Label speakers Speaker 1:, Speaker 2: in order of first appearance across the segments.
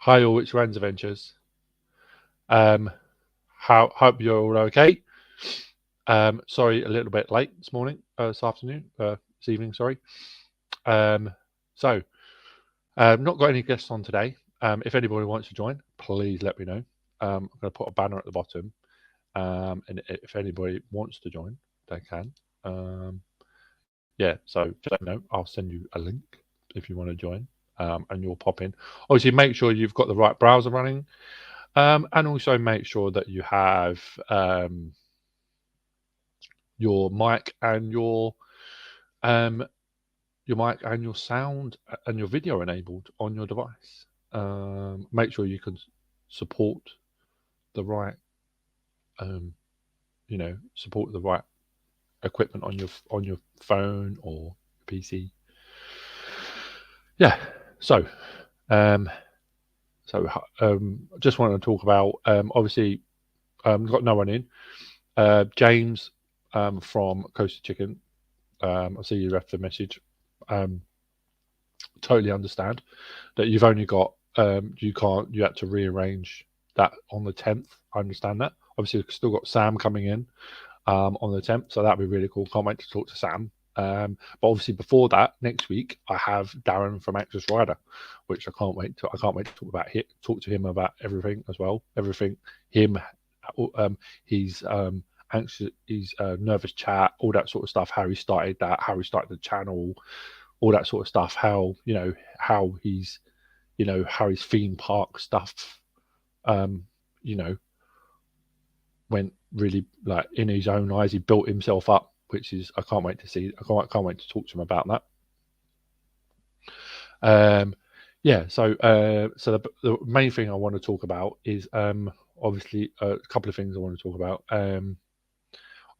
Speaker 1: Hi all, it's Rands Adventures. Hope you're all okay. Sorry, a little bit late this morning, this evening, sorry. Not got any guests on today. If anybody wants to join, please let me know. I'm going to put a banner at the bottom, and if anybody wants to join, they can. So just let me know. I'll send you a link if you want to join, and you'll pop in. Obviously, make sure you've got the right browser running. And also make sure that you have your mic and your sound and your video enabled on your device. Make sure you can support the right equipment on your phone or PC. Yeah. So just wanted to talk about obviously got no one in. James from Coastal Chicken. I see you left the message. Totally understand that you've only got you had to rearrange that on the 10th. I understand that. Obviously, we've still got Sam coming in on the 10th, so that'd be really cool. Can't wait to talk to Sam. But obviously before that, next week I have Darren from Access Rider, which I can't wait to talk to him about everything as well. Everything him, he's anxious, he's nervous chat, all that sort of stuff. How he started that, how he started the channel, all that sort of stuff. How his theme park stuff, went really like in his own eyes. He built himself up, which is I can't wait to see. I can't wait to talk to him about that. So the main thing I want to talk about is obviously a couple of things I want to talk about.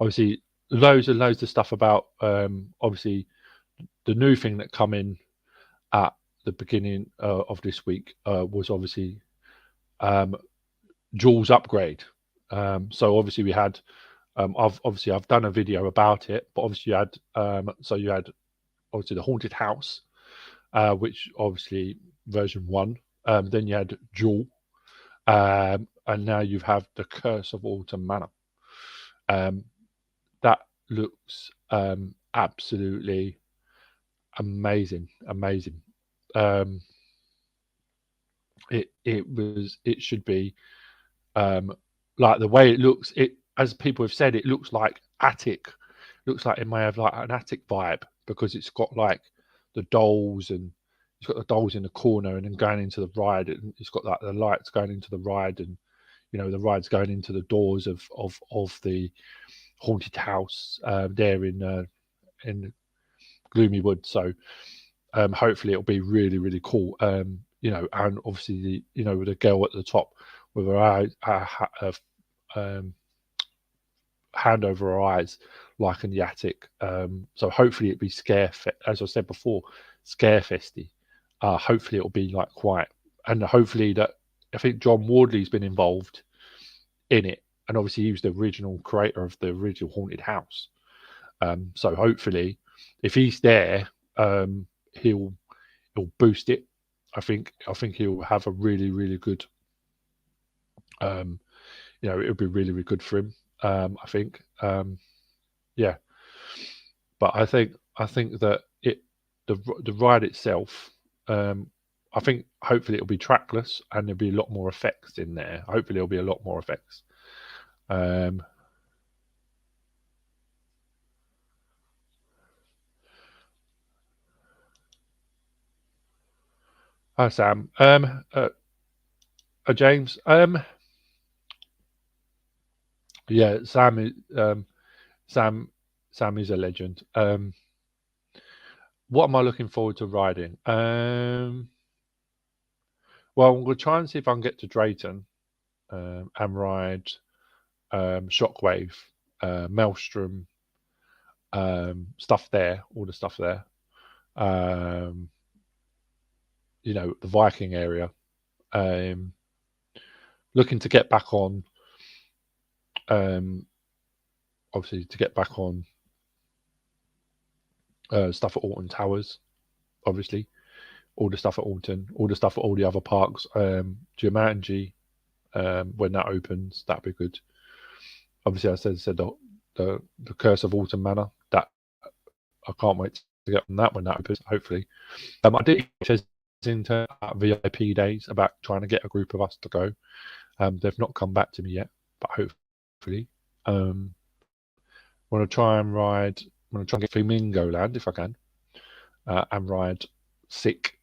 Speaker 1: Obviously, loads and loads of stuff about obviously the new thing that come in at the beginning of this week was obviously Jules upgrade. So obviously we had I've done a video about it, but obviously you had obviously the haunted house, which obviously version 1. Then you had Jewel, and now you have the Curse of Autumn Manor. That looks absolutely amazing. It should be like the way it looks. It, as people have said, it looks like attic. Looks like it may have like an attic vibe because it's got like the dolls, and it's got the dolls in the corner, and then going into the ride, and it's got like the lights going into the ride, and the ride's going into the doors of the haunted house there in Gloomy Wood. So hopefully it'll be really, really cool. And obviously the girl at the top with her hand over her eyes, like in the attic. So hopefully it'll be as I said before, scare festy. Hopefully it'll be like quiet, and hopefully that I think John Wardley's been involved in it, and obviously he was the original creator of the original haunted house. So hopefully, if he's there, he'll boost it. I think he'll have a really, really good. It'll be really, really good for him. I think. Yeah, but I think that the ride itself. I think hopefully it'll be trackless and there'll be a lot more effects in there. Hopefully there'll be a lot more effects. Hi Sam. James. Yeah, Sam is Sam is a legend. What am I looking forward to riding? Well, I'm gonna try and see if I can get to Drayton and ride Shockwave, Maelstrom, stuff there, all the stuff there. The Viking area. Looking to get back on. Obviously, to get back on stuff at Alton Towers, obviously. all the stuff at Alton, all the stuff at all the other parks. Jumanji, when that opens, that'd be good. Obviously, I said the Curse of Alton Manor. That I can't wait to get on that when that opens. Hopefully, I did into VIP days about trying to get a group of us to go. They've not come back to me yet, but hopefully, want to try and ride. Want to try and get Flamingo Land if I can, and ride Sick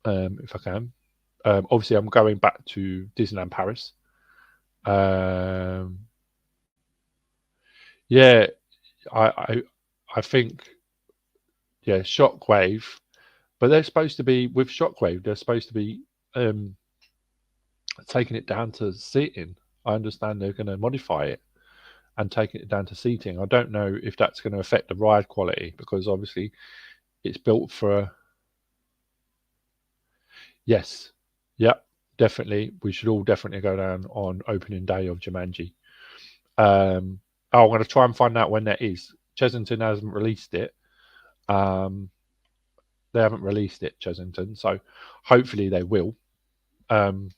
Speaker 1: if I can. Obviously, I'm going back to Disneyland Paris. Yeah, I think Shockwave, but they're supposed to be with Shockwave. They're supposed to be taking it down to seating. I understand they're going to modify it and taking it down to seating. I don't know if that's going to affect the ride quality because obviously it's built for. Yes, yep, definitely. We should all definitely go down on opening day of Jumanji. I'm going to try and find out when that is. Chessington hasn't released it. They haven't released it, Chessington, so hopefully they will. Hopefully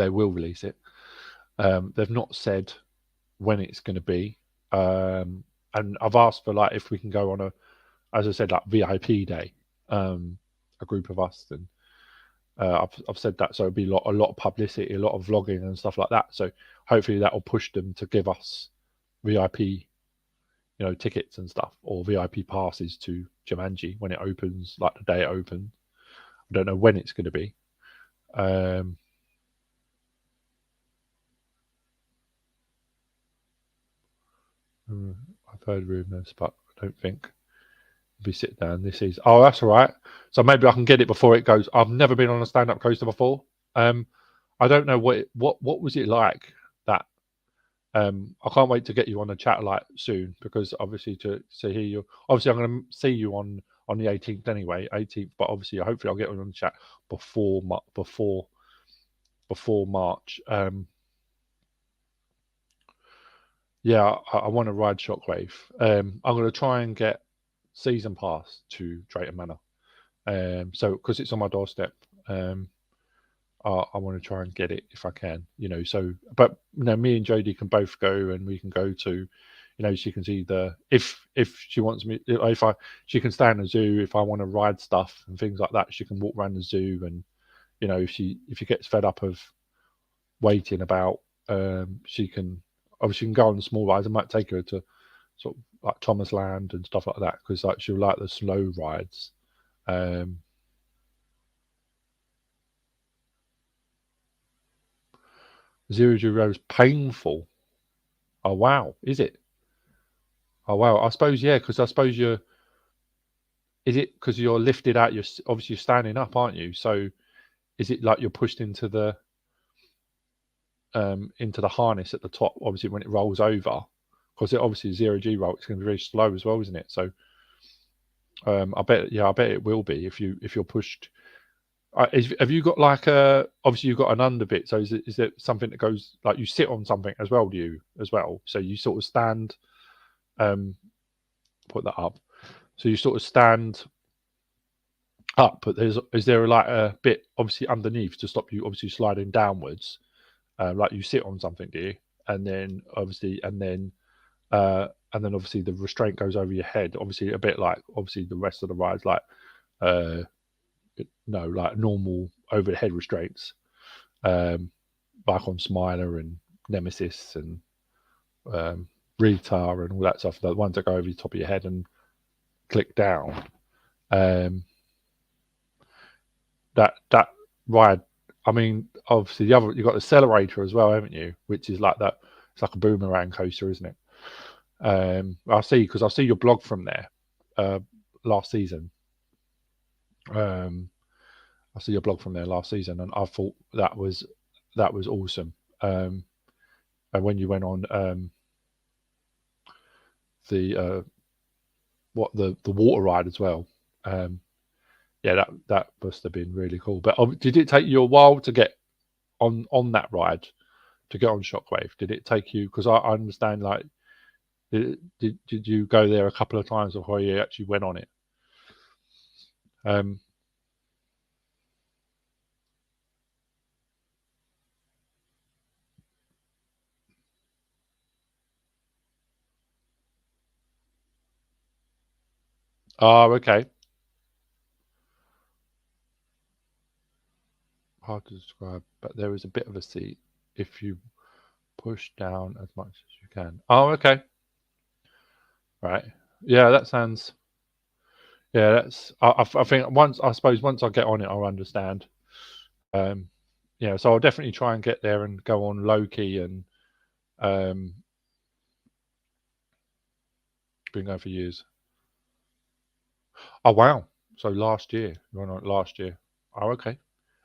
Speaker 1: they will release it. They've not said when it's going to be, and I've asked for like if we can go on a, as I said, like VIP day, a group of us. And I've said that, so it'll be a lot of publicity, a lot of vlogging and stuff like that. So hopefully that will push them to give us VIP, tickets and stuff, or VIP passes to Jumanji when it opens, like the day it opens. I don't know when it's going to be. I've heard rumours, but I don't think we sit down. This is that's all right. So maybe I can get it before it goes. I've never been on a stand-up coaster before. I don't know what was it like that. I can't wait to get you on a chat like soon because obviously to hear you. Obviously, I'm going to see you on the 18th anyway, 18th. But obviously, hopefully, I'll get you on the chat before March. Yeah, I want to ride Shockwave. I'm going to try and get season pass to Drayton Manor. So because it's on my doorstep, I want to try and get it if I can. So but me and Jodie can both go, and we can go to, she can see if she wants me, she can stay in the zoo if I want to ride stuff and things like that. She can walk around the zoo, and if she gets fed up of waiting about, she can go on the small rides. I might take her to sort of like Thomas Land and stuff like that because like she'll like the slow rides. Zero is painful. Oh wow, is it? Oh wow, I suppose because I suppose you're. Is it because you're lifted out? You're obviously standing up, aren't you? So, is it like you're pushed into the harness at the top? Obviously, when it rolls over, because it obviously zero G roll, it's going to be very slow as well, isn't it? So, I bet it will be if you're pushed. Have you got like obviously you've got an under bit, so is it something that goes like you sit on something as well? Do you as well? So you sort of stand, put that up. So you sort of stand up, but is there like a bit obviously underneath to stop you obviously sliding downwards, like you sit on something, do you? And then obviously the restraint goes over your head, obviously a bit like obviously the rest of the rides, like like normal over the head restraints, like on Smiler and Nemesis and Rita and all that stuff. The ones that go over the top of your head and click down. That ride. I mean, obviously you've got the accelerator as well, haven't you? Which is like that. It's like a boomerang coaster, isn't it? I see your blog from there last season. I see your blog from there last season, and I thought that was awesome. And when you went on the water ride as well, that must have been really cool. But did it take you a while to get on that ride, to get on Shockwave? Did it take you? Because I understand, like, did you go there a couple of times before you actually went on it? Um, oh, okay. Hard to describe, but there is a bit of a seat if you push down as much as you can. Oh, okay. Right. Yeah, that sounds. Yeah, that's. I think once I suppose once I get on it, I'll understand. Um, yeah, so I'll definitely try and get there and go on low key and um, been going for years. Oh wow! So last year, you went on it last year. Oh, okay.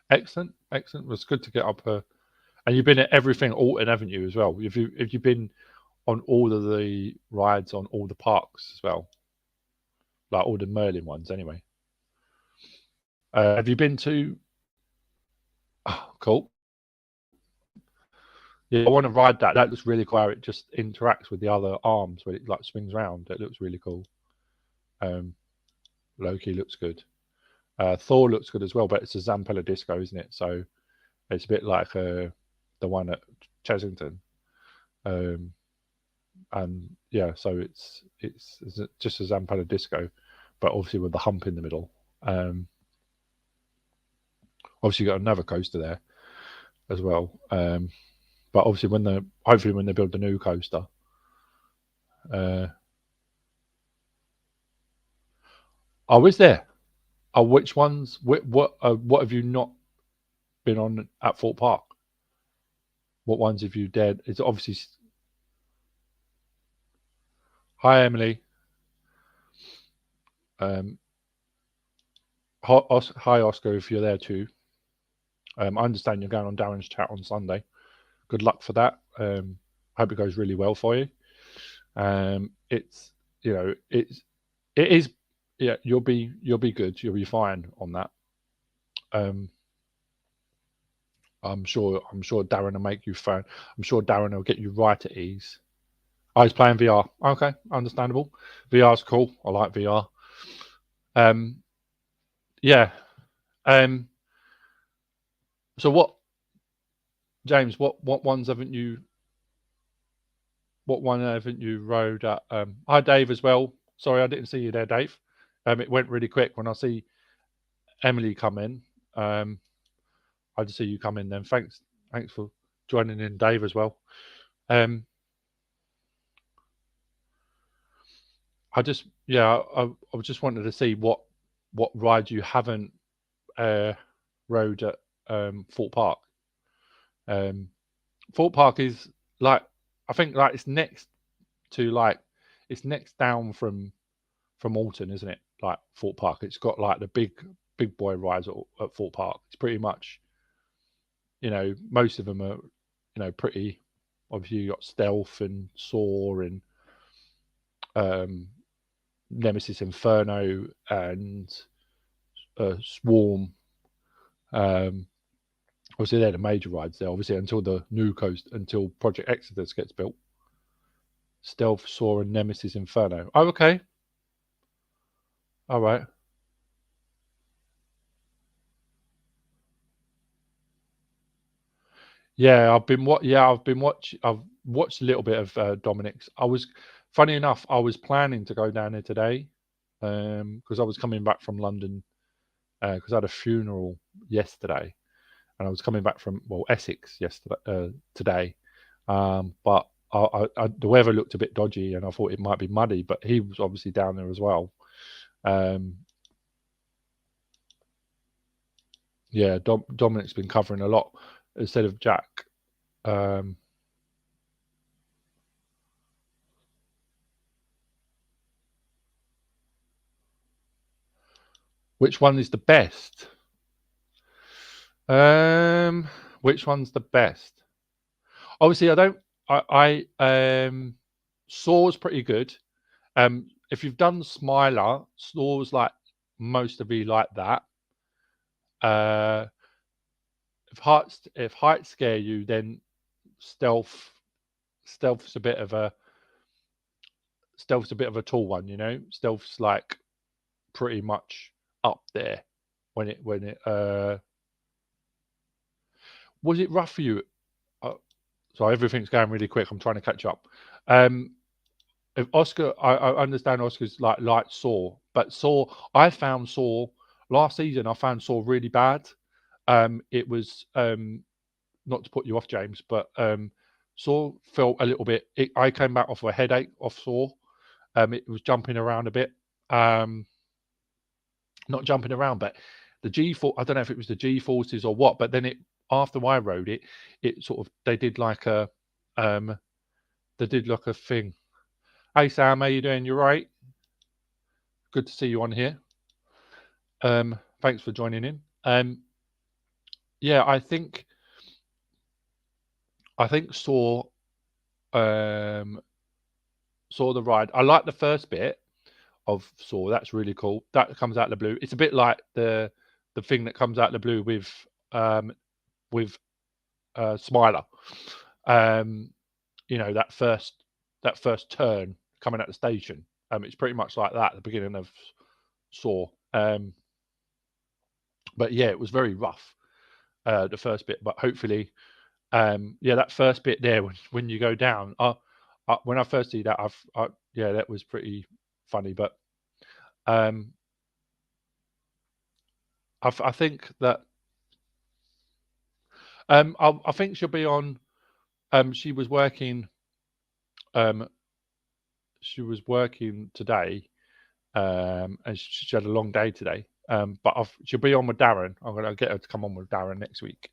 Speaker 1: Excellent, excellent. It was good to get up. And you've been at everything Alton Avenue as well. Have you been on all of the rides on all the parks as well, like all the Merlin ones anyway? Have you been to? Oh, cool. Yeah, I want to ride that. That looks really cool. How it just interacts with the other arms when it like swings around. It looks really cool. Um, Loki looks good. Thor looks good as well, but it's a Zampella Disco, isn't it? So it's a bit like the one at Chesington. Um, and yeah, so it's just a Zampella Disco, but obviously with the hump in the middle. Um, Obviously, you got another coaster there as well. But obviously, hopefully when they build the new coaster, uh, oh, is there? Oh, which ones? What have you not been on at Fort Park? What ones have you dared? It's obviously. Hi, Emily. Um, hi, Oscar, if you're there too. I understand you're going on Darren's chat on Sunday. Good luck for that. Hope it goes really well for you. It's it is yeah. You'll be good. You'll be fine on that. Um, I'm sure Darren will make you fun. I'm sure Darren will get you right at ease. Oh, he's playing VR. Okay, understandable. VR's cool. I like VR. Um, yeah. Um, so what, James? What ones haven't you? What one haven't you rode at? Hi, Dave, as well. Sorry, I didn't see you there, Dave. It went really quick when I see Emily come in. Um, I just see you come in. Then thanks for joining in, Dave, as well. Um, I just yeah, I just wanted to see what ride you haven't uh, rode at Fort Park. Um, Fort Park is like I think like to like it's next down from Alton, isn't it? Like Fort Park, it's got like the big boy rides at Fort Park. It's pretty much most of them are pretty. Obviously, you got Stealth and Soar and um, Nemesis Inferno and Swarm. Um, Obviously, they're the major rides there. Obviously, until Project Exodus gets built. Stealth, Soar, and Nemesis Inferno. Oh, okay. All right. Yeah, I've watched a little bit of Dominic's. Funny enough, I was planning to go down there today, because I was coming back from London, because I had a funeral yesterday, and I was coming back from Essex yesterday today, but the weather looked a bit dodgy, and I thought it might be muddy, but he was obviously down there as well. Um, yeah, Dominic's been covering a lot instead of Jack. Um, which one is the best? Um, which one's the best? Obviously, I don't. Saw's pretty good. If you've done Smiler, Saw's like most of you like that. Uh, if heights scare you, then stealth stealth's a bit of a stealth's a bit of a tall one. Stealth's like pretty much up there when it was it rough for you? So everything's going really quick. I'm trying to catch up. If Oscar, I understand Oscar's like Saw, but Saw, I found Saw last season. I found Saw really bad. It was not to put you off, James, but Saw felt a little bit. I came back off a headache off Saw. It was jumping around a bit. Not jumping around, but the G force. I don't know if it was the G forces or what, but then after I rode it, it sort of they did like a thing. Hey Sam, how you doing? You right? Good to see you on here. Thanks for joining in. Yeah, I think saw the ride. I like the first bit of Saw. That's really cool. That comes out of the blue. It's a bit like the thing that comes out of the blue with Smiler. You know, that first turn coming at the station. It's pretty much like that at the beginning of Saw. But yeah, it was very rough, the first bit. But hopefully, yeah, that first bit there when you go down. When I first see that, yeah, that was pretty funny. But I think that I think she'll be on. She was working. She was working today, and she had a long day today. But she'll be on with Darren. I'm gonna get her to come on with Darren next week.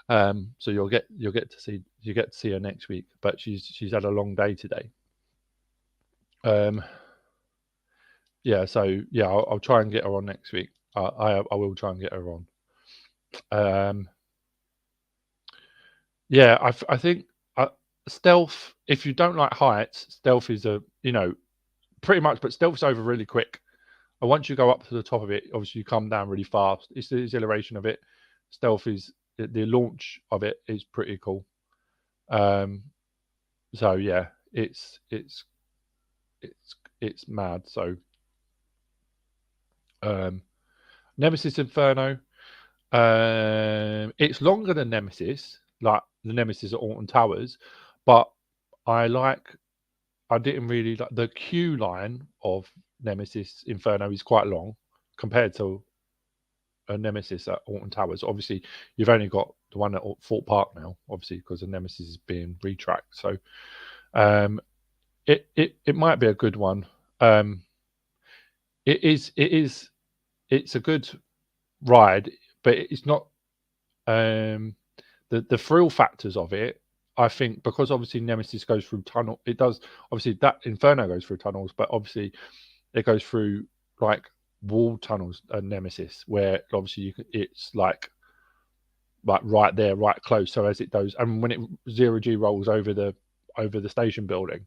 Speaker 1: So you'll get to see her next week. But she's had a long day today. Yeah. So yeah, I'll try and get her on next week. I will try and get her on. Yeah, I think stealth. If you don't like heights, stealth is pretty much. But stealth's over really quick. And once you go up to the top of it, obviously you come down really fast. It's the exhilaration of it. Stealth is the launch of it is pretty cool. So yeah, it's mad. So Nemesis Inferno. It's longer than Nemesis, like the Nemesis at Alton Towers, but I didn't really like the queue line of Nemesis Inferno is quite long compared to a Nemesis at Alton Towers. Obviously, you've only got the one at Fort Park now, obviously, because the Nemesis is being retracked. So it might be a good one. It's a good ride, but it's not the thrill factors of it. I think because obviously Nemesis goes through tunnel. It does obviously that Inferno goes through tunnels, but obviously it goes through like wall tunnels. Nemesis, where obviously it's like right there, right close. So as it goes, and when it zero G rolls over the station building,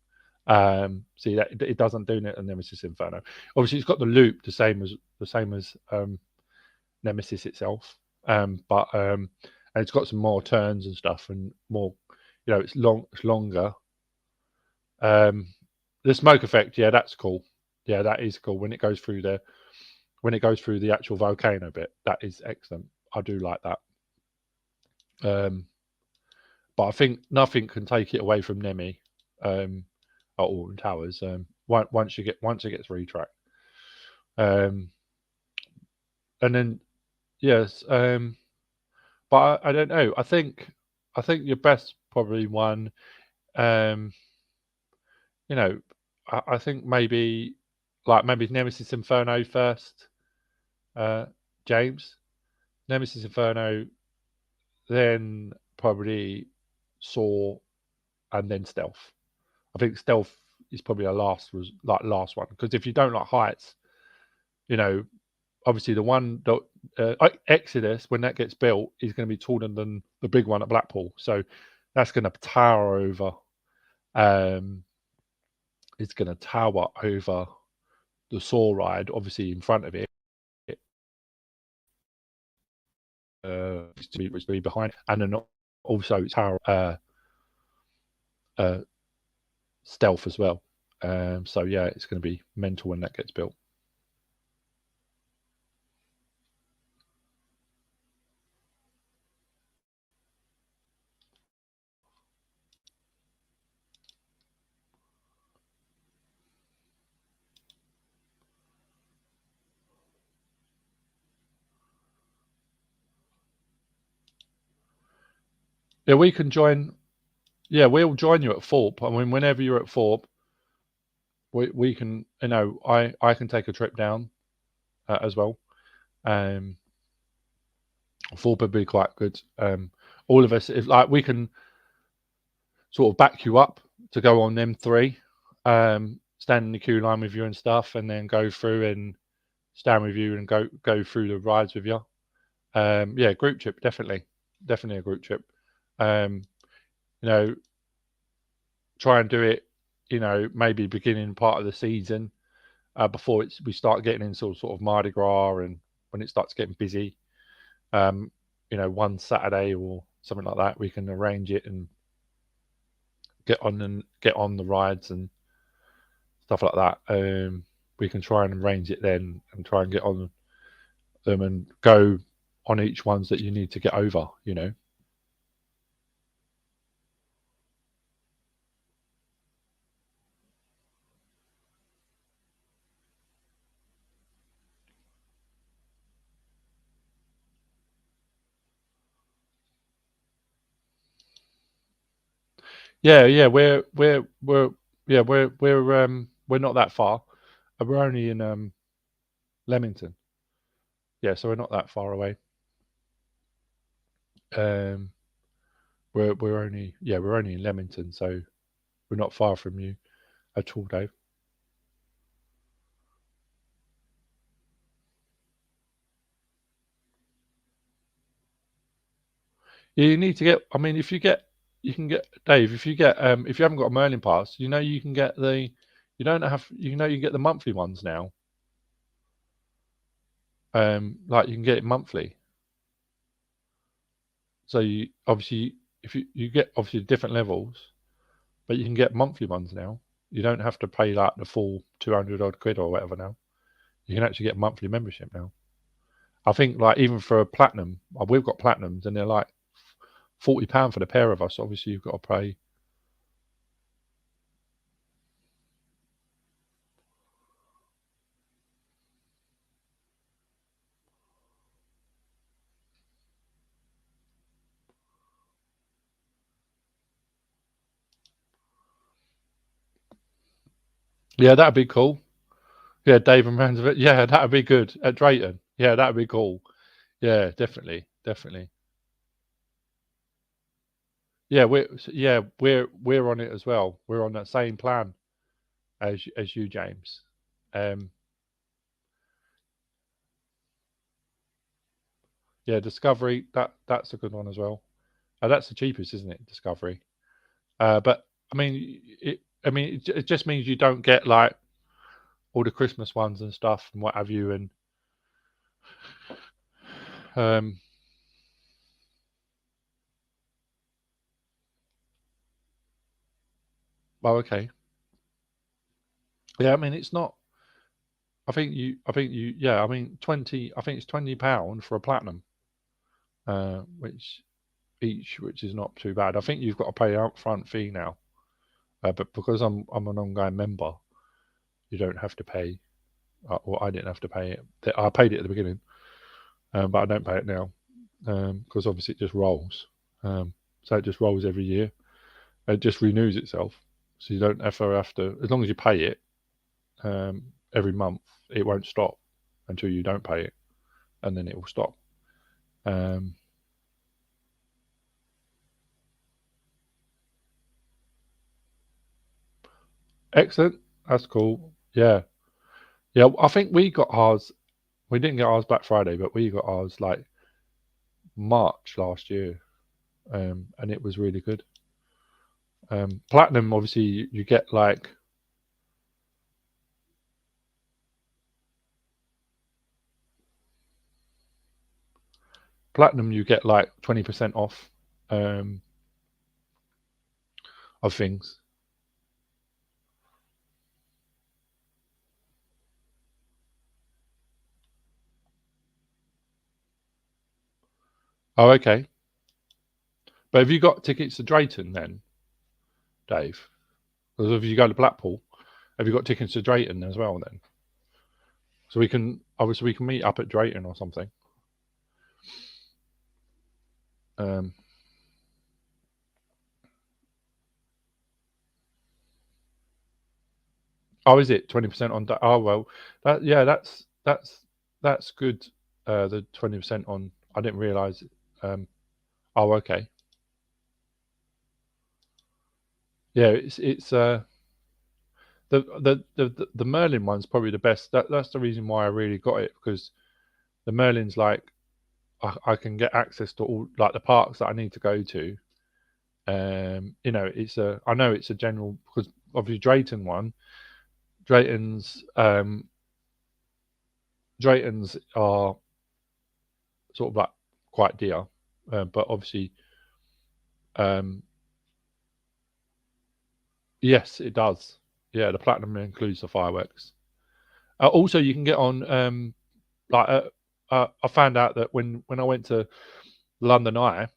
Speaker 1: see that it doesn't do it in Nemesis Inferno. Obviously, it's got the loop the same as Nemesis itself, but and it's got some more turns and stuff and more. It's longer. The smoke effect, yeah, that's cool. Yeah, that is cool when it goes through the actual volcano bit. That is excellent. I do like that. But I think nothing can take it away from Nemi at Alton Towers. Once it gets retracked. And then yes, but I don't know. I think your best probably one. I think maybe Nemesis Inferno first. James, Nemesis Inferno, then probably Saw, and then Stealth. I think Stealth is probably a last one, because if you don't like heights, obviously the one that Exodus, when that gets built, is going to be taller than the big one at Blackpool, so that's going to tower over. It's going to tower over the Saw ride, obviously in front of it. To be behind, and then also tower Stealth as well. So yeah, it's going to be mental when that gets built. Yeah, we can join. Yeah, we'll join you at Thorpe. I mean, whenever you're at Thorpe, we can. I can take a trip down as well. Um, Thorpe would be quite good. All of us, if like we can sort of back you up to go on them three, stand in the queue line with you and stuff, and then go through and stand with you and go through the rides with you. Yeah, group trip definitely a group trip. Um, you know, try and do it. Maybe beginning part of the season before we start getting into sort of Mardi Gras and when it starts getting busy. Um, one Saturday or something like that, we can arrange it and get on the rides and stuff like that. We can try and arrange it then and try and get on them and go on each ones that you need to get over. Yeah. We're yeah we're not that far. We're only in Leamington. Yeah, so we're not that far away. Um, we're only in Leamington, so we're not far from you at all, Dave. Yeah, you need to get. I mean, if you get, you can get Dave. If you haven't got a Merlin pass, you can get the. You don't have. You can get the monthly ones now. Like you can get it monthly. So you obviously, if you get obviously different levels, but you can get monthly ones now. You don't have to pay like the full 200 odd quid or whatever now. You can actually get monthly membership now. I think like even for a platinum, we've got platinums and they're like £40 for the pair of us. Obviously, you've got to pay. Yeah, that'd be cool. Yeah, Dave and Rands of it. Yeah, that'd be good at Drayton. Yeah, that'd be cool. Yeah, definitely. We're on it as well. We're on that same plan as you, James. Um, yeah, Discovery. That's a good one as well. That's the cheapest, isn't it? Discovery. But I mean, it just means you don't get like all the Christmas ones and stuff and what have you. And um, well, okay. Yeah, I mean, it's not. Yeah. I mean, 20. I think it's £20 for a platinum, which which is not too bad. I think you've got to pay an upfront fee now, but because I'm an ongoing member, you don't have to pay. Or I didn't have to pay it. I paid it at the beginning, but I don't pay it now because obviously it just rolls. So it just rolls every year. It just renews itself, so you don't ever have to. As long as you pay it every month, it won't stop until you don't pay it, and then it will stop. Um, Excellent. That's cool. Yeah. Yeah. I think we got ours. We didn't get ours Black Friday, but we got ours like March last year, and it was really good. Platinum, obviously, you get like platinum, you get like 20% off um, of things. Oh, okay. But have you got tickets to Drayton then, Dave? Because if you go to Blackpool, have you got tickets to Drayton as well then? So we can obviously we can meet up at Drayton or something. Um, Oh, is it 20% on? Oh well, that's good. The 20% on. I didn't realise. Oh, okay. Yeah, it's the Merlin one's probably the best. That's the reason why I really got it, because the Merlin's like I can get access to all like the parks that I need to go to. It's a I know it's a general, because obviously Drayton's Drayton's are sort of like quite dear, but obviously um, yes, it does. Yeah, the platinum includes the fireworks. Also, you can get on like I found out that when I went to London Eye,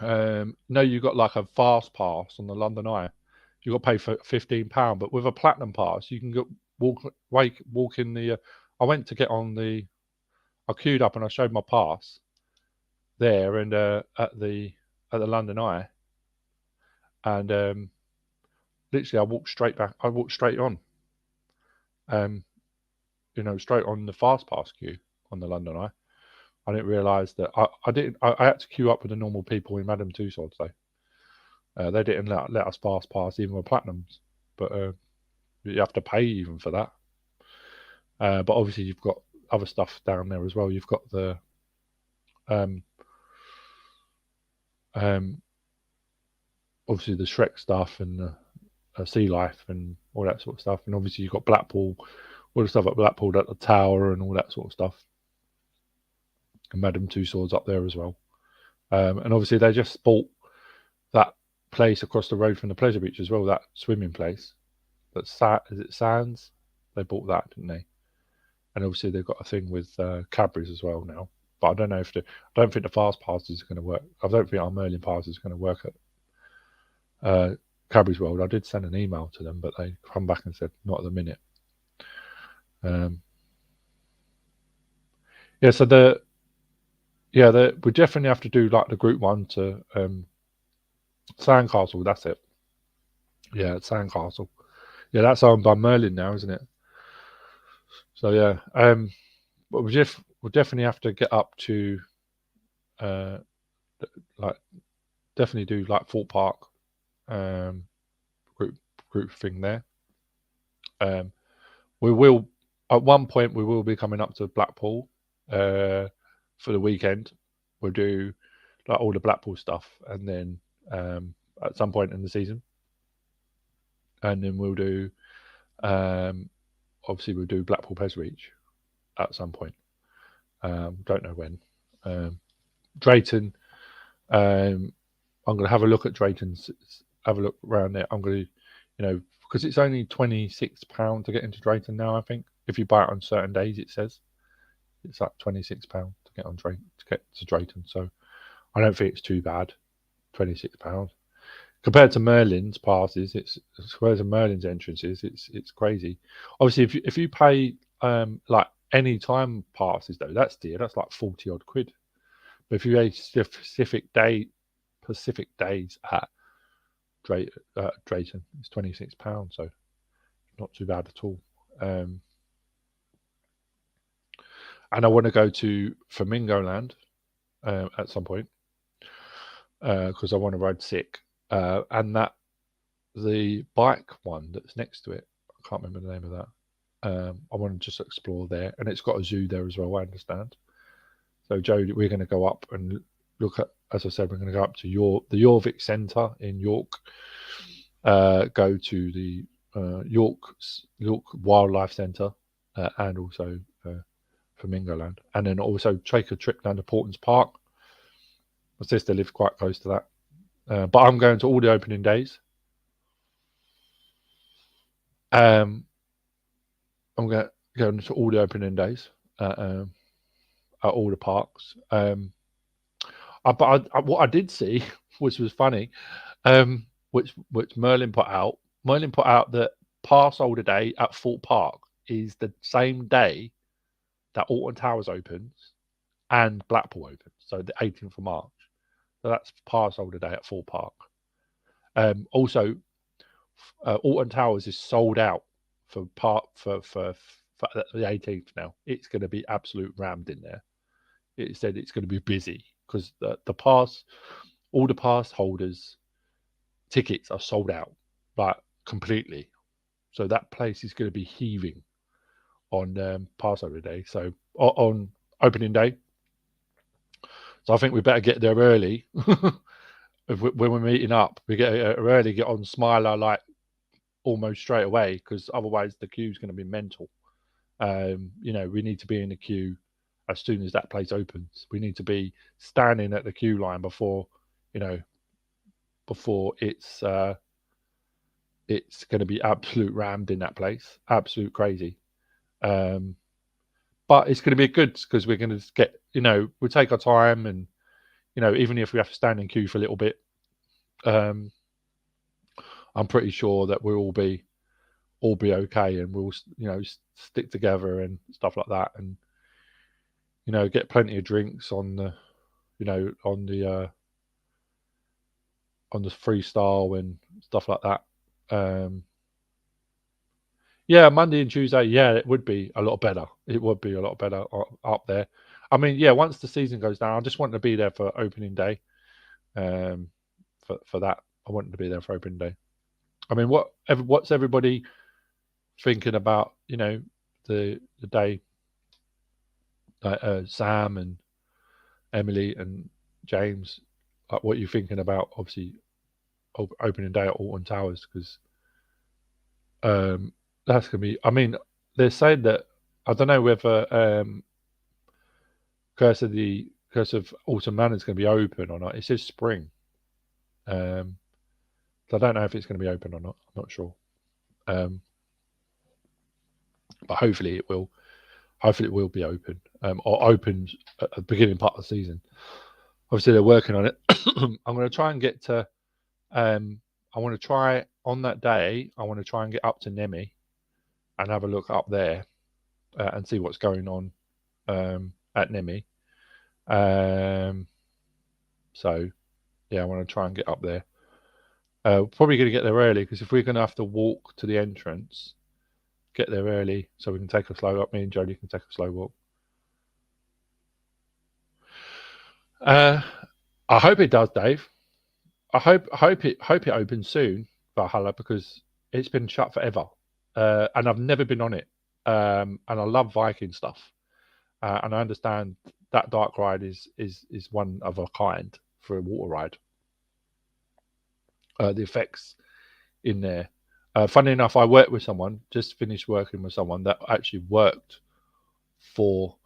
Speaker 1: no, you got like a fast pass on the London Eye. You got to pay for £15, but with a platinum pass, you can go walk in the. I went to get on the. I queued up and I showed my pass there and at the London Eye, and literally I walked straight back. I walked straight on, um, straight on the fast pass queue on the London Eye. I didn't realise that I didn't. I had to queue up with the normal people in Madame Tussauds though. They didn't let us fast pass even with platinums, but you have to pay even for that. But obviously you've got other stuff down there as well. You've got the um, um, obviously the Shrek stuff and the Sea Life and all that sort of stuff. And obviously you've got Blackpool, all the stuff at Blackpool at the Tower and all that sort of stuff. And Madame Tussauds up there as well. And obviously they just bought that place across the road from the pleasure beach as well, that swimming place. Is it Sands? They bought that, didn't they? And obviously they've got a thing with Cadbury's as well now. But I don't know I don't think the fast passes are going to work. I don't think our Merlin pass is going to work at Cadbury's World. I did send an email to them, but they come back and said not at the minute. Yeah, so we definitely have to do like the group one to Sandcastle. That's it. Yeah, it's Sandcastle. Yeah, that's owned by Merlin now, isn't it? So yeah, but we'll definitely have to get up to uh, like definitely do like Fort Park group thing there. We will at one point we will be coming up to Blackpool for the weekend. We'll do like all the Blackpool stuff, and then at some point in the season, and then we'll do obviously we'll do Blackpool Pez Reach at some point. Don't know when. Drayton. I'm going to have a look at Drayton's. Have a look around there. I'm going to, because it's only £26 to get into Drayton now. I think if you buy it on certain days, it says it's like £26 to get on Drayton to get to Drayton. So I don't think it's too bad. £26 compared to Merlin's passes. It's whereas Merlin's entrances, it's crazy. Obviously, if you pay like any time passes though, that's dear. That's like 40 odd quid. But if you pay specific days at Drayton, it's £26. So not too bad at all. And I want to go to Flamingo Land at some point because I want to ride Sick. And the bike one that's next to it, I can't remember the name of that. I want to just explore there, and it's got a zoo there as well. I understand. So Joe, we're going to go up and look at, as I said, we're going to go up to the Jorvik Centre in York. Go to the York Wildlife Centre and also Flamingo Land, and then also take a trip down to Portons Park. My sister lives quite close to that, but I'm going to all the opening days. I'm going to all the opening days at all the parks. But what I did see, which was funny, which Merlin put out. Merlin put out that Pass Holder Day at Fort Park is the same day that Alton Towers opens and Blackpool opens, so the 18th of March. So that's Pass Holder Day at Fort Park. Also, Alton Towers is sold out for the 18th now. It's going to be absolute rammed in there. It said it's going to be busy because all the pass holders tickets are sold out, like completely. So that place is going to be heaving on Passover Day. So on opening day. So I think we better get there early. When we're meeting up, we get early, get on Smiler like almost straight away, because otherwise the queue's going to be mental. We need to be in the queue as soon as that place opens. We need to be standing at the queue line before it's going to be absolute rammed in that place, absolute crazy. But it's going to be good because we're going to get, we'll take our time, and even if we have to stand in queue for a little bit, I'm pretty sure that we'll all be okay, and we'll stick together and stuff like that, and get plenty of drinks on the freestyle and stuff like that. Yeah, Monday and Tuesday, yeah, it would be a lot better. It would be a lot better up there. I mean, yeah, once the season goes down, I just want to be there for opening day. For that, I want to be there for opening day. I mean, what's everybody thinking about? The day. Sam and Emily and James, like, what are you thinking about? Obviously, opening day at Alton Towers, because that's gonna be. I mean, they're saying that, I don't know whether Curse of Autumn Manor is going to be open or not. It says spring. So I don't know if it's going to be open or not. I'm not sure. But hopefully it will. Hopefully it will be open, or open at the beginning part of the season. Obviously they're working on it. I'm going to try and get to. I want to try on that day. I want to try and get up to Nemi and have a look up there and see what's going on at Nemi. So yeah, I want to try and get up there. Probably going to get there early, because if we're going to have to walk to the entrance, get there early so we can take a slow walk. Me and Jodie can take a slow walk. I hope it does, Dave. I hope it opens soon, Valhalla, because it's been shut forever, and I've never been on it. And I love Viking stuff, and I understand that dark ride is one of a kind for a water ride. The effects in there. Funny enough, I worked with someone, just finished working with someone that actually worked for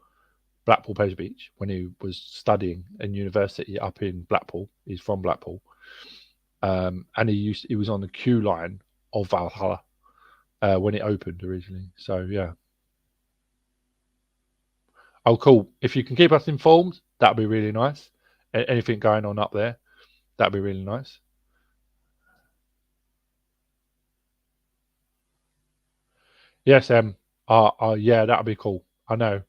Speaker 1: Blackpool Pleasure Beach when he was studying in university up in Blackpool. He's from Blackpool. And he was on the queue line of Valhalla when it opened originally. So yeah. Oh, cool. If you can keep us informed, that'd be really nice. Anything going on up there, that'd be really nice. Yes, yeah, that'd be cool. I know.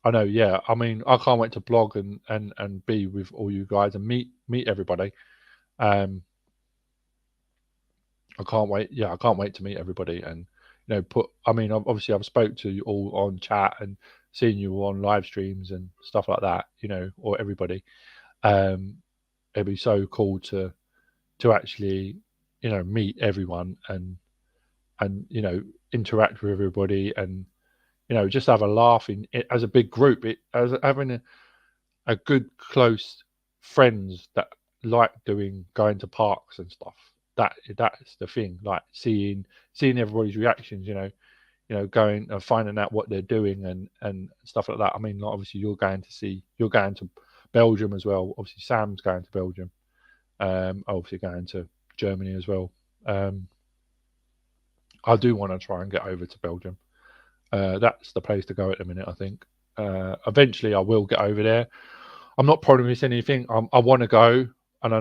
Speaker 1: Yeah. I mean, I can't wait to blog and be with all you guys and meet everybody. I can't wait. Yeah, I can't wait to meet everybody, and I mean, obviously, I've spoke to you all on chat and seen you on live streams and stuff like that. Or everybody. It'd be so cool to actually, meet everyone and interact with everybody, and just have a laugh as a big group. As having a good close friends that like going to parks and stuff. That's the thing. Like seeing everybody's reactions. Going and finding out what they're doing and stuff like that. I mean, like, obviously you're going to Belgium as well. Obviously Sam's going to Belgium. Obviously going to Germany as well. I do want to try and get over to Belgium. That's the place to go at the minute, I think. Eventually I will get over there. I'm not promising anything. I want to go, and I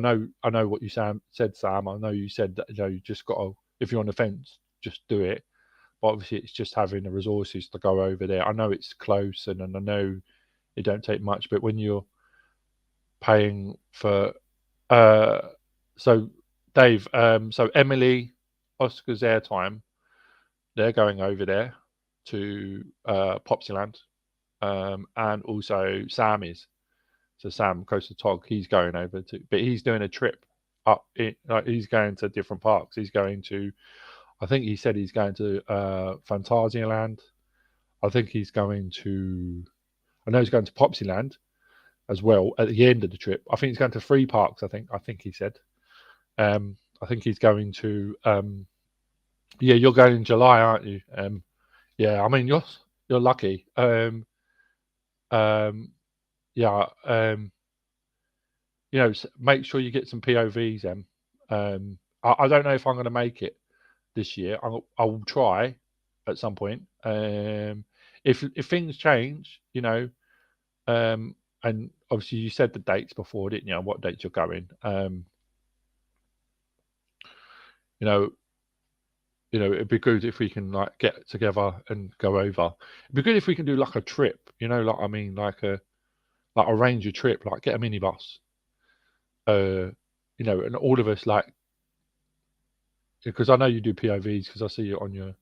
Speaker 1: know what you said, Sam. I know you said that you just got to, if you're on the fence, just do it. But obviously it's just having the resources to go over there. I know it's close, and I know it don't take much, but when you're paying for so Dave, so Emily, Oscar's airtime, they're going over there to Popsyland, and also Sam is. So Sam, close to Tog, he's going over to, but he's doing a trip up. Like he's going to different parks. He's going to, I think he said he's going to Phantasialand. I think he's going to, I know he's going to Popsyland as well at the end of the trip. I think he's going to 3 parks. I think he said. I think he's going to. Yeah, you're going in July, aren't you? Yeah, I mean you're lucky. Yeah. You know, make sure you get some POVs. I don't know if I'm going to make it this year. I will try at some point. If things change, you know, and obviously you said the dates before, didn't you? What dates you're going? You know, it'd be good if we can like get together and go over. It'd be good if we can do like a trip. You know, like I mean, like arrange a trip, like get a minibus. You know, and all of us like, because I know you do POVs because I see it on your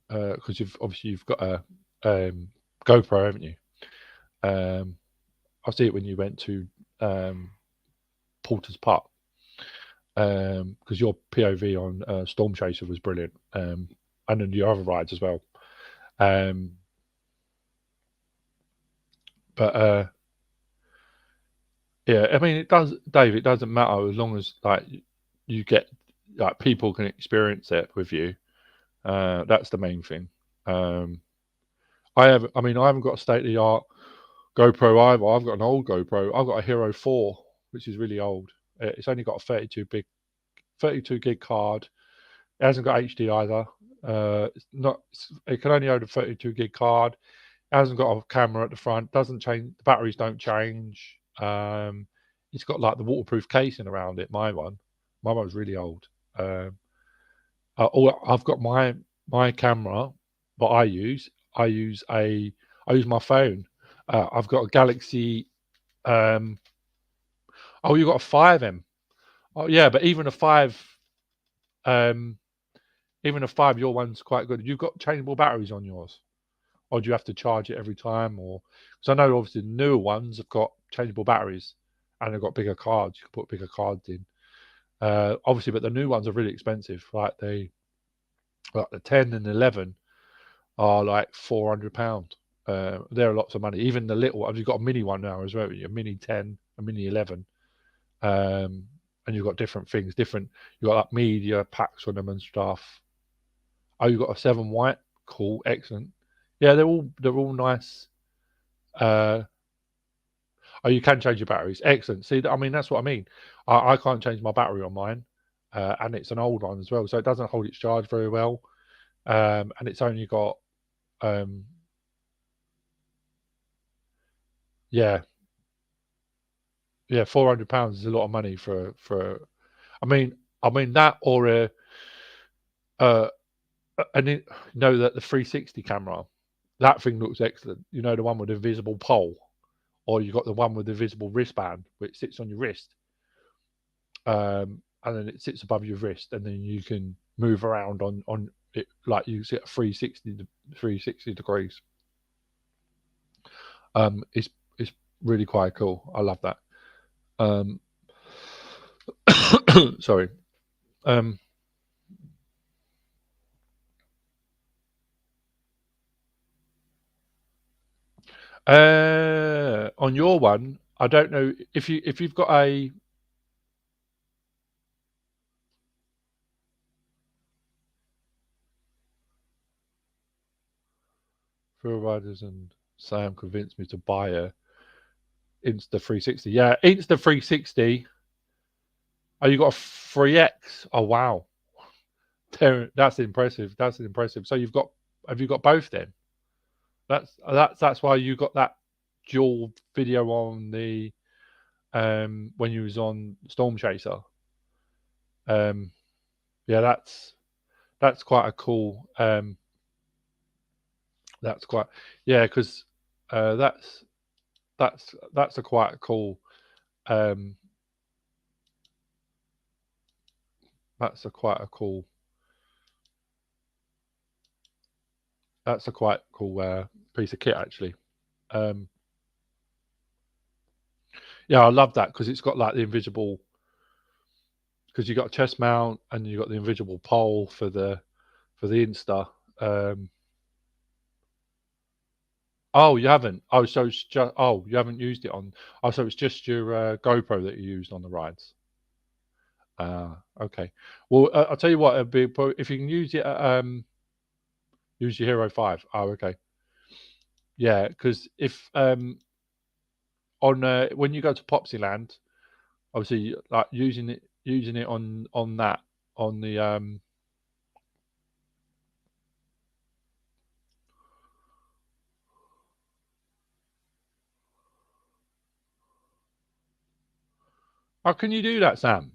Speaker 1: because you've got a GoPro, haven't you? I see it when you went to Porter's Park, because your POV on Storm Chaser was brilliant, and then your other rides as well. But yeah, I mean, it does, Dave. It doesn't matter as long as like you get like people can experience it with you. That's the main thing. I haven't got a state of the art GoPro either. I've got an old GoPro. I've got a Hero 4, which is really old. It's only got a 32 gig card. It hasn't got HD either. It can only hold a 32 gig card. It hasn't got a camera at the front. Doesn't change. The batteries don't change. It's got like the waterproof casing around it. My one was really old. I've got my camera, but I use my phone. I've got a Galaxy. Oh, you got a 5M. Oh yeah, but even a 5, your one's quite good. You've got changeable batteries on yours, or do you have to charge it every time? Or because I know obviously the newer ones have got changeable batteries and they've got bigger cards. You can put bigger cards in. Obviously, but the new ones are really expensive. Like the 10 and 11 are like £400. They're lots of money. Even the little, you've got a mini one now as well. A mini 10, a mini 11, and you've got different things. You've got like media packs on them and stuff. Oh, you've got a 7 white. Cool, excellent. Yeah, they're all nice. Oh, you can change your batteries. Excellent. See, I mean, that's what I mean. I can't change my battery on mine, and it's an old one as well, so it doesn't hold its charge very well. And it's only got, yeah, £400 is a lot of money for. I mean that, or uh, you know that the 360 camera, that thing looks excellent. You know, the one with the visible pole, or you got the one with the visible wristband, which sits on your wrist, and then it sits above your wrist, and then you can move around on it like you sit 360 degrees. It's really quite cool. I love that. Sorry. On your one, I don't know if you've got a. Thrill Riders and Sam convinced me to buy a Insta 360. Yeah, Insta 360. Oh, you got a 3X. Oh wow, that's impressive. That's impressive. So have you got both then? That's why you got that dual video on the when you was on Storm Chaser. Yeah, that's quite a cool. That's quite, yeah, because that's a quite cool. Um, That's a quite a cool. That's a quite cool piece of kit, actually. Um, yeah, I love that because it's got like the invisible. Because you got a chest mount and you got the invisible pole for the Insta. Um, oh, you haven't. Oh, so it's just. Oh, you haven't used it on. Oh, so it's just your GoPro that you used on the rides. Ah, okay. Well, I'll tell you what. If you can use it, use your Hero 5. Oh, okay. Yeah, because if on when you go to Popsyland, obviously like using it on that on the Oh, can you do that, Sam?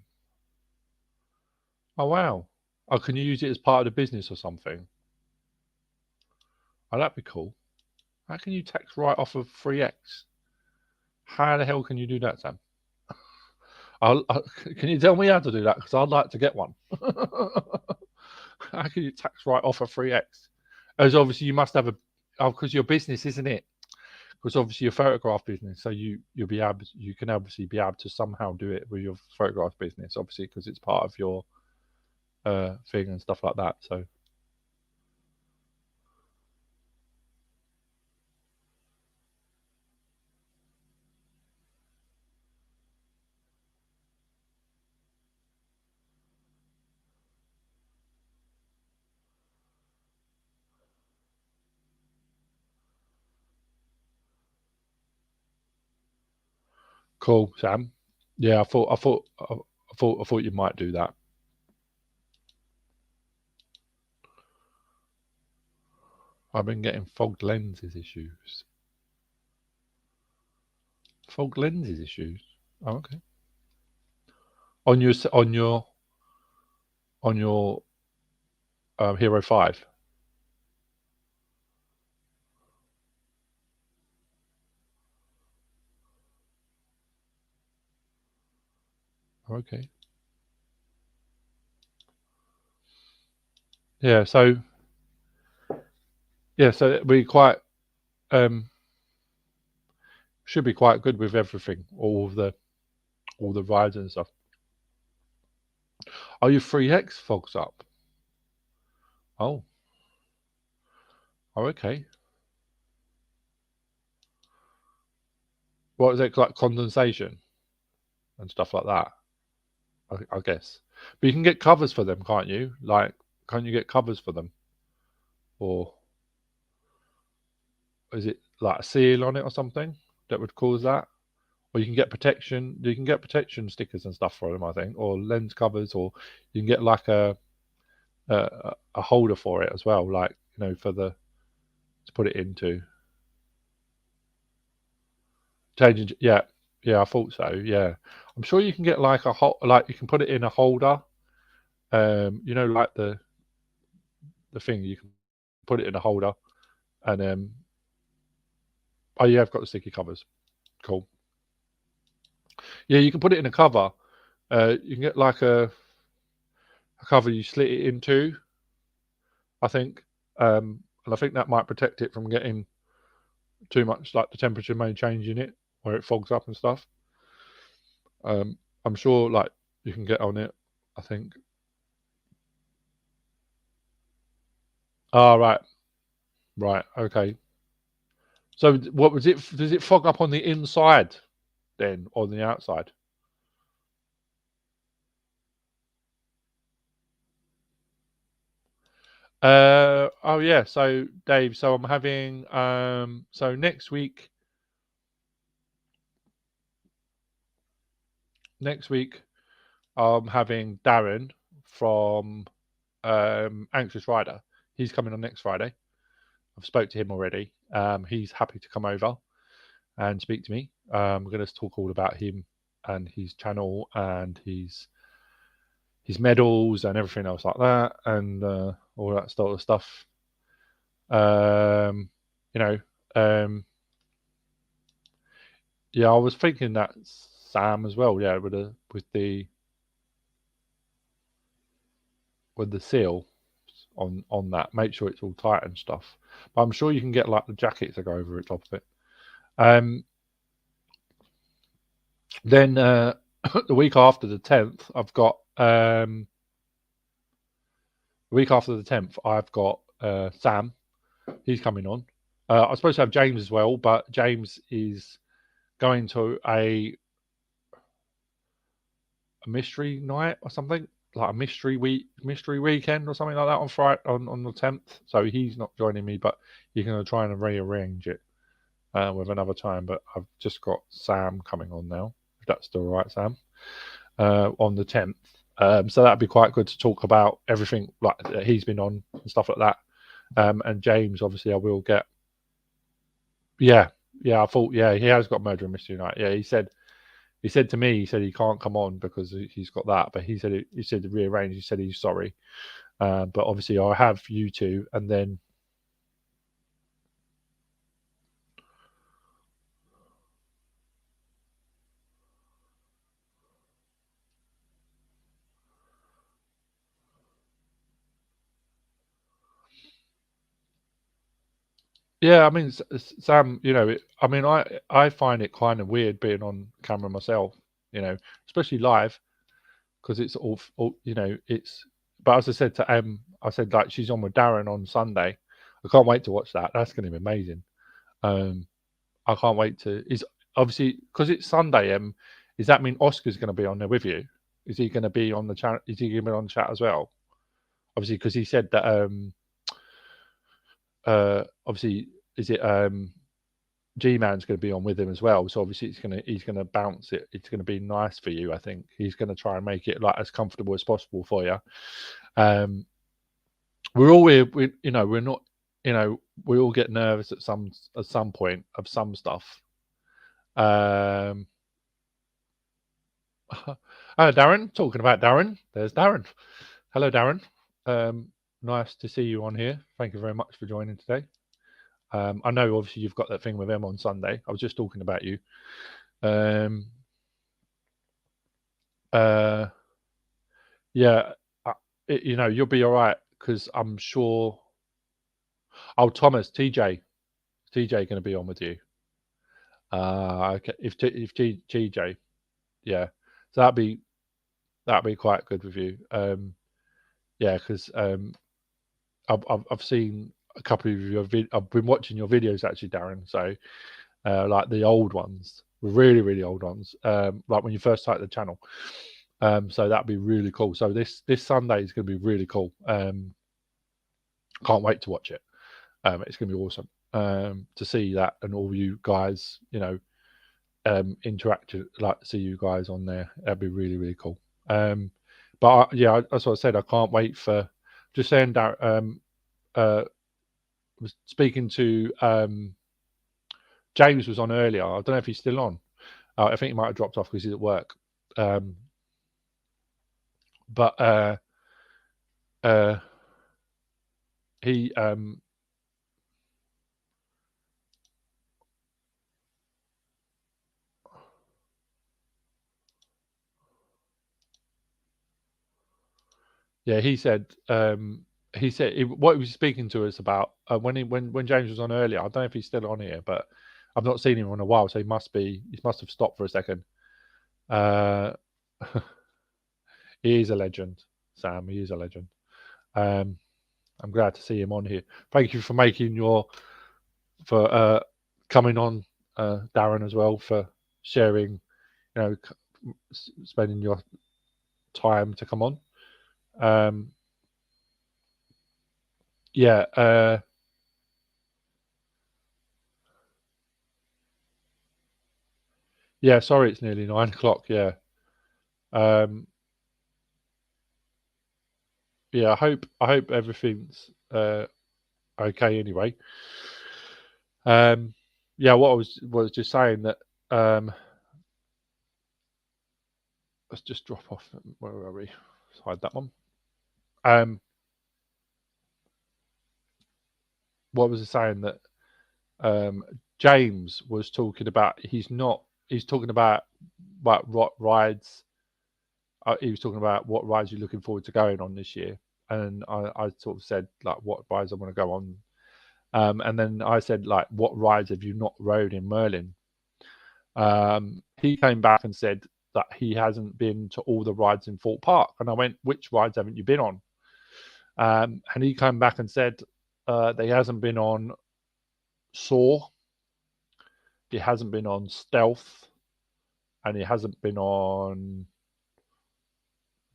Speaker 1: Oh, wow. Oh, can you use it as part of the business or something? Oh, that'd be cool. How can you tax right off of 3x? How the hell can you do that, Sam? Can you tell me how to do that? Because I'd like to get one. How can you tax right off of 3x? As obviously you must have a. Oh, because your business, isn't it? Because obviously your photograph business, so you'll be able, you can obviously be able to somehow do it with your photograph business, obviously because it's part of your thing and stuff like that. So cool, Sam. Yeah, I thought you might do that. I've been getting fogged lenses issues. Fogged lenses issues. Oh, okay. On your on your Hero 5. Okay. Yeah. So we quite um should be quite good with everything. All the rides and stuff. Are you 3x fogs up? Oh. Oh, okay. What is it like condensation and stuff like that? I guess. But you can get covers for them, can't you? Like, can't you get covers for them? Or is it like a seal on it or something that would cause that? Or you can get protection. You can get protection stickers and stuff for them, I think, or lens covers, or you can get like a holder for it as well, like for the to put it into changing. Yeah, yeah, I thought so. Yeah, I'm sure you can get like like you can put it in a holder. Like the thing you can put it in a holder, and oh, yeah, I've got the sticky covers. Cool. Yeah, you can put it in a cover. You can get like a cover you slit it into, I think, and I think that might protect it from getting too much, like the temperature may change in it, where it fogs up and stuff. I'm sure, like you can get on it. I think. Ah, right, right, okay. So, what was it? Does it fog up on the inside then, or the outside? Oh yeah. So Dave, so I'm having so next week I'm having Darren from Anxious Rider. He's coming on next Friday. I've spoke to him already. He's happy to come over and speak to me. We're going to talk all about him and his channel and his medals and everything else like that and all that sort of stuff. Um, you know, um, yeah, I was thinking that Sam as well. Yeah, with the with the seal on that. Make sure it's all tight and stuff. But I'm sure you can get like the jacket to go over the top of it. Then the week after the 10th, I've got the week after the 10th, I've got Sam. He's coming on. I was supposed to have James as well, but James is going to a mystery night or something, like a mystery weekend or something like that on Friday on the 10th. So he's not joining me, but he's going to try and rearrange it with another time. But I've just got Sam coming on now, if that's still right, Sam, on the 10th. So that'd be quite good to talk about everything like that he's been on and stuff like that. And James, obviously, I will get. Yeah, I thought, he has got Murder and Mystery Night. Yeah, he said to me, he said he can't come on because he's got that, but he said to rearrange. He said he's sorry, but obviously I'll have you two, and then yeah, I mean, Sam, I find it kind of weird being on camera myself, especially live, because it's all, it's. But as I said to I said like she's on with Darren on Sunday. I can't wait to watch that. That's going to be amazing. I can't wait to. Is obviously because it's Sunday. Does that mean Oscar's going to be on there with you? Is he going to be on the chat? Is he going to be on the chat as well? Obviously, because he said that. Obviously, is it G-Man's going to be on with him as well? So obviously, he's gonna bounce it. It's going to be nice for you. I think he's going to try and make it like as comfortable as possible for you. We're all we're not, we all get nervous at some point of some stuff. Hello, Darren. Talking about Darren, there's Darren. Hello, Darren. Nice to see you on here. Thank you very much for joining today. I know, obviously, you've got that thing with Em on Sunday. I was just talking about you. Yeah, you'll be all right because I'm sure. Oh, Thomas, TJ going to be on with you. Okay. If TJ, yeah, so that'd be quite good with you. Yeah, because I've seen a couple of your I've been watching your videos actually, Darren. So like the old ones, really really old ones, like when you first started the channel. So that'd be really cool. So this Sunday is going to be really cool. Can't wait to watch it. It's going to be awesome to see that and all you guys, interact, like see you guys on there. That'd be really really cool. But yeah, as I said, I can't wait for. Just saying that was speaking to James was on earlier. I don't know if he's still on. I think he might have dropped off because he's at work. But he yeah, he said what he was speaking to us about when James was on earlier. I don't know if he's still on here, but I've not seen him in a while, so he must have stopped for a second. He is a legend, Sam. He is a legend. I'm glad to see him on here. Thank you for coming on, Darren, as well, for sharing, spending your time to come on. Yeah. Yeah, sorry, it's nearly 9 o'clock. Yeah. Yeah, I hope everything's okay anyway. Yeah, what I was just saying that let's just drop off. Where are we? Let's hide that one. What was I saying that James was talking about? He's talking about what rides. He was talking about what rides you're looking forward to going on this year. and I sort of said like what rides I want to go on, and then I said like what rides have you not rode in Merlin? He came back and said that he hasn't been to all the rides in Thorpe Park, and I went, which rides haven't you been on? And he came back and said that he hasn't been on Saw, he hasn't been on Stealth, and he hasn't been on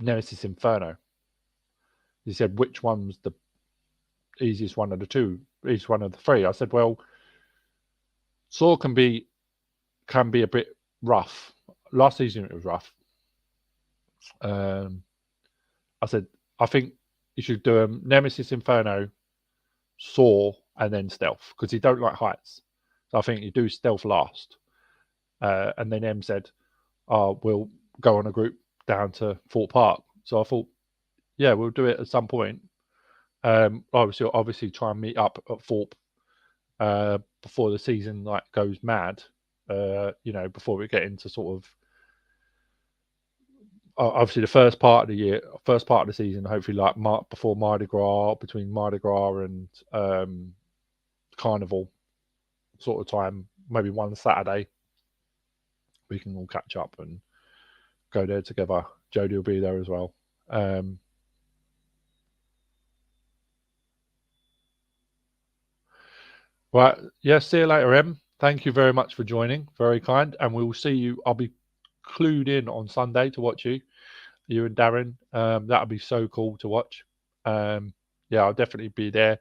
Speaker 1: Nemesis Inferno. He said, which one's the easiest one of the two? Each one of the three. I said, well, Saw can be a bit rough. Last season it was rough. I said, I think you should do Nemesis Inferno, Saw, and then Stealth, because he don't like heights. So I think you do Stealth last. And then M said, we'll go on a group down to Thorpe Park. So I thought, yeah, we'll do it at some point. Obviously try and meet up at Thorpe before the season like goes mad. Before we get into sort of obviously the first part of the season, hopefully like before Mardi Gras, between Mardi Gras and Carnival sort of time, maybe one Saturday, we can all catch up and go there together. Jodie will be there as well. Right. Yeah, see you later, Em. Thank you very much for joining. Very kind. And we will see you. I'll be clued in on Sunday to watch you and Darren. That'll be so cool to watch. Yeah, I'll definitely be there.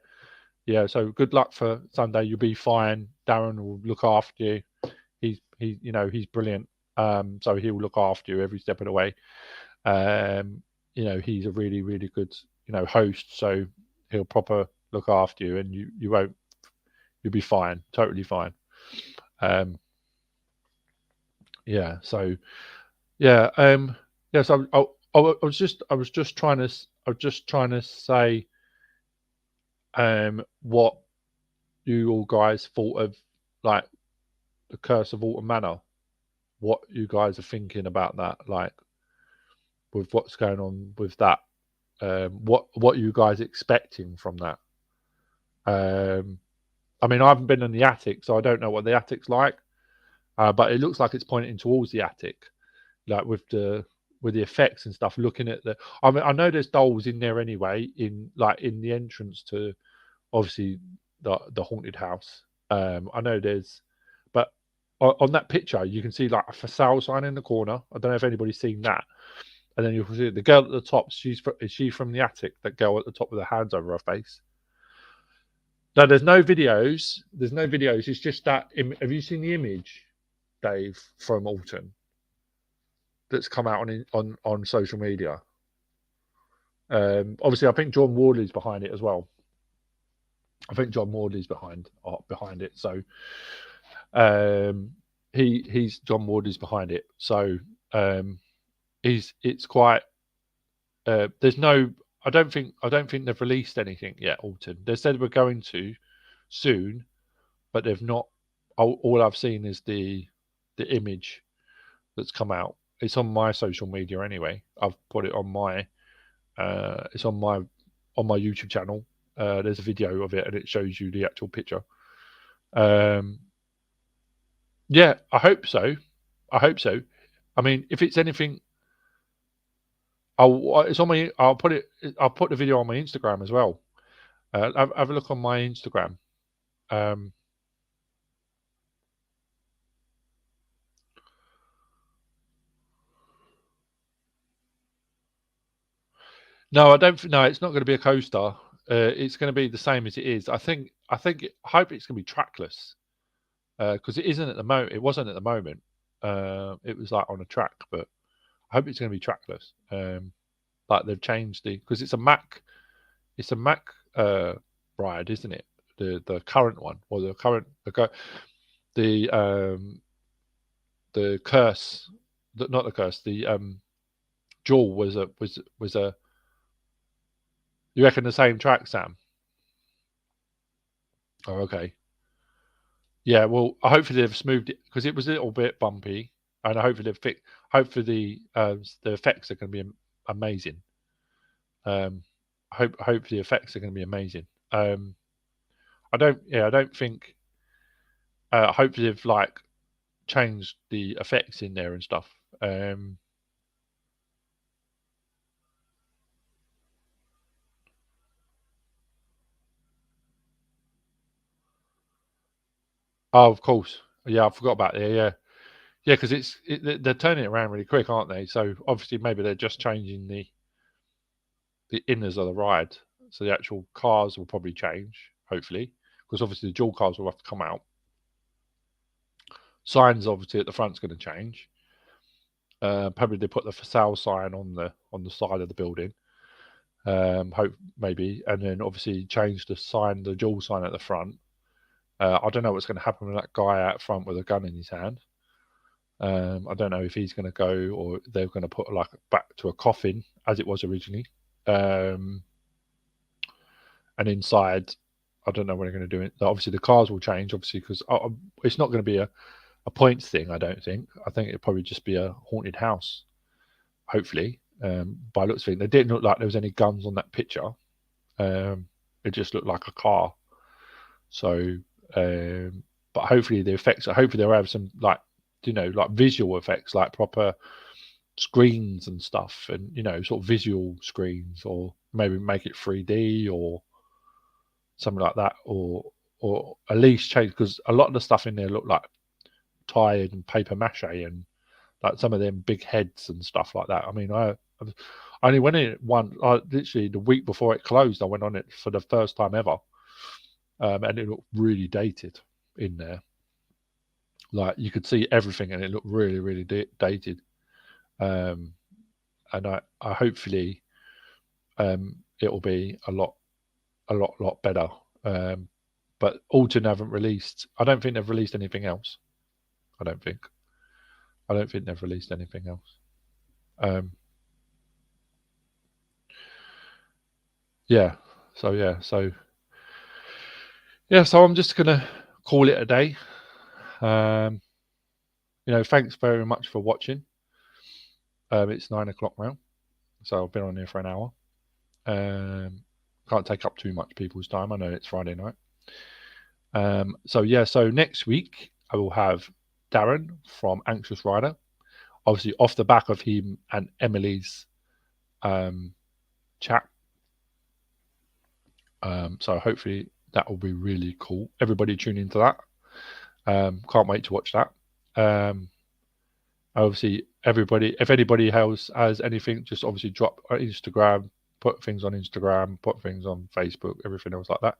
Speaker 1: Yeah, so good luck for Sunday. You'll be fine. Darren will look after you. He's brilliant. So he will look after you every step of the way. He's a really, really good, host. So he'll proper look after you, and you won't. You'll be fine, totally fine. Yeah. So yeah. So I was just trying to say what you all guys thought of like the Curse of Alton Manor. What you guys are thinking about that, like with what's going on with that. What you guys expecting from that? I mean, I haven't been in the attic, so I don't know what the attic's like. But it looks like it's pointing towards the attic, like with the effects and stuff. Looking at I mean, I know there's dolls in there anyway, in the entrance to obviously the haunted house. I know there's, but on that picture you can see like a for sale sign in the corner. I don't know if anybody's seen that. And then you can see the girl at the top. Is she from the attic? That girl at the top with her hands over her face. No, there's no videos. There's no videos. It's just that. Have you seen the image, Dave, from Alton that's come out on social media? Obviously, I think John Wardley's behind it as well. I think John Wardley's behind it. So he's John Wardley's behind it. So it's quite. There's no. I don't think they've released anything yet. Alton. They said we're going to soon, but they've not. All I've seen is the image that's come out. It's on my social media anyway. I've put it on my. It's on my YouTube channel. There's a video of it, and it shows you the actual picture. Yeah, I hope so. I mean, if it's anything. I'll put the video on my Instagram as well. Have a look on my Instagram. No, I don't. No, it's not going to be a coaster. It's going to be the same as it is. I hope it's going to be trackless because it isn't at the moment. It wasn't at the moment. It was like on a track, but I hope it's going to be trackless. Like they've changed because it's a Mac. It's a Mac ride, isn't it? The current one, or the curse, not the curse. The Jewel was a. You reckon the same track, Sam? Oh, okay. Yeah, well, hopefully they've smoothed it because it was a little bit bumpy, and hopefully they've fixed. Hopefully the effects are going to be amazing. hope the effects are going to be amazing. I don't think. Hopefully they've like changed the effects in there and stuff. Oh, of course. Yeah, I forgot about that. Yeah, yeah, because they're turning it around really quick, aren't they? So obviously maybe they're just changing the inners of the ride. So the actual cars will probably change, hopefully, because obviously the dual cars will have to come out. Signs obviously at the front's going to change. Probably they put the for sale sign on the side of the building. Hope maybe, and then obviously change the sign, the dual sign at the front. I don't know what's going to happen with that guy out front with a gun in his hand. I don't know if he's going to go or they're going to put like back to a coffin as it was originally. And inside, I don't know what they're going to do. Obviously, the cars will change, obviously, because it's not going to be a points thing. I don't think. I think it'll probably just be a haunted house. Hopefully, by looks of it, they didn't look like there was any guns on that picture. It just looked like a car. So, but hopefully the effects. Hopefully they'll have some like like visual effects, like proper screens and stuff, and sort of visual screens, or maybe make it 3D or something like that, or at least change, because a lot of the stuff in there looked like tired and paper mache and like some of them big heads and stuff like that. I mean, I only went in it literally the week before it closed. I went on it for the first time ever, and it looked really dated in there. Like you could see everything, and it looked really, really dated. And I hopefully it'll be a lot better. But Alton haven't released. I don't think they've released anything else. I don't think they've released anything else. Yeah. So So I'm just gonna call it a day. Thanks very much for watching. It's 9 o'clock now, so I've been on here for an hour. Can't take up too much people's time. I know it's Friday night. So next week I will have Darren from Anxious Rider, obviously off the back of him and Emily's chat. So hopefully that will be really cool. Everybody tune into that. Can't wait to watch that. Obviously, everybody, if anybody else has anything, just obviously drop on Instagram, put things on Instagram, put things on Facebook, everything else like that.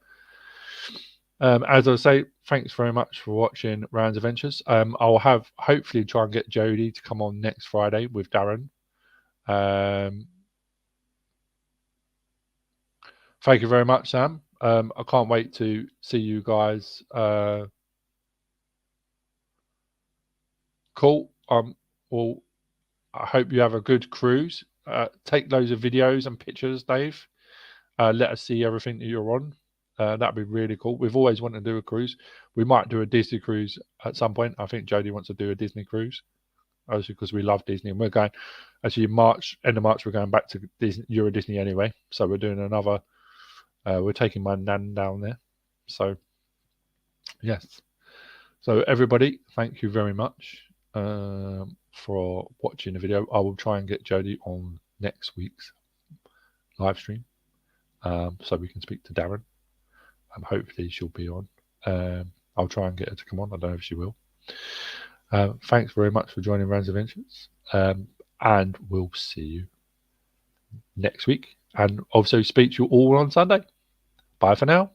Speaker 1: As I say, thanks very much for watching Rands Adventures. I'll hopefully try and get Jodie to come on next Friday with Darren. Thank you very much, Sam. I can't wait to see you guys. Cool. Well, I hope you have a good cruise. Take loads of videos and pictures, Dave. Let us see everything that you're on. That'd be really cool. We've always wanted to do a cruise. We might do a Disney cruise at some point. I think Jodie wants to do a Disney cruise, obviously because we love Disney, and we're going. Actually, end of March, we're going back to Euro Disney anyway. So we're doing another. We're taking my nan down there. So yes. So everybody, thank you very much for watching the video. I will try and get Jodie on next week's live stream, so we can speak to Darren. Hopefully she'll be on. I'll try and get her to come on. I don't know if she will. Thanks very much for joining Rands Adventures, and we'll see you next week, and also speak to you all on Sunday. Bye for now.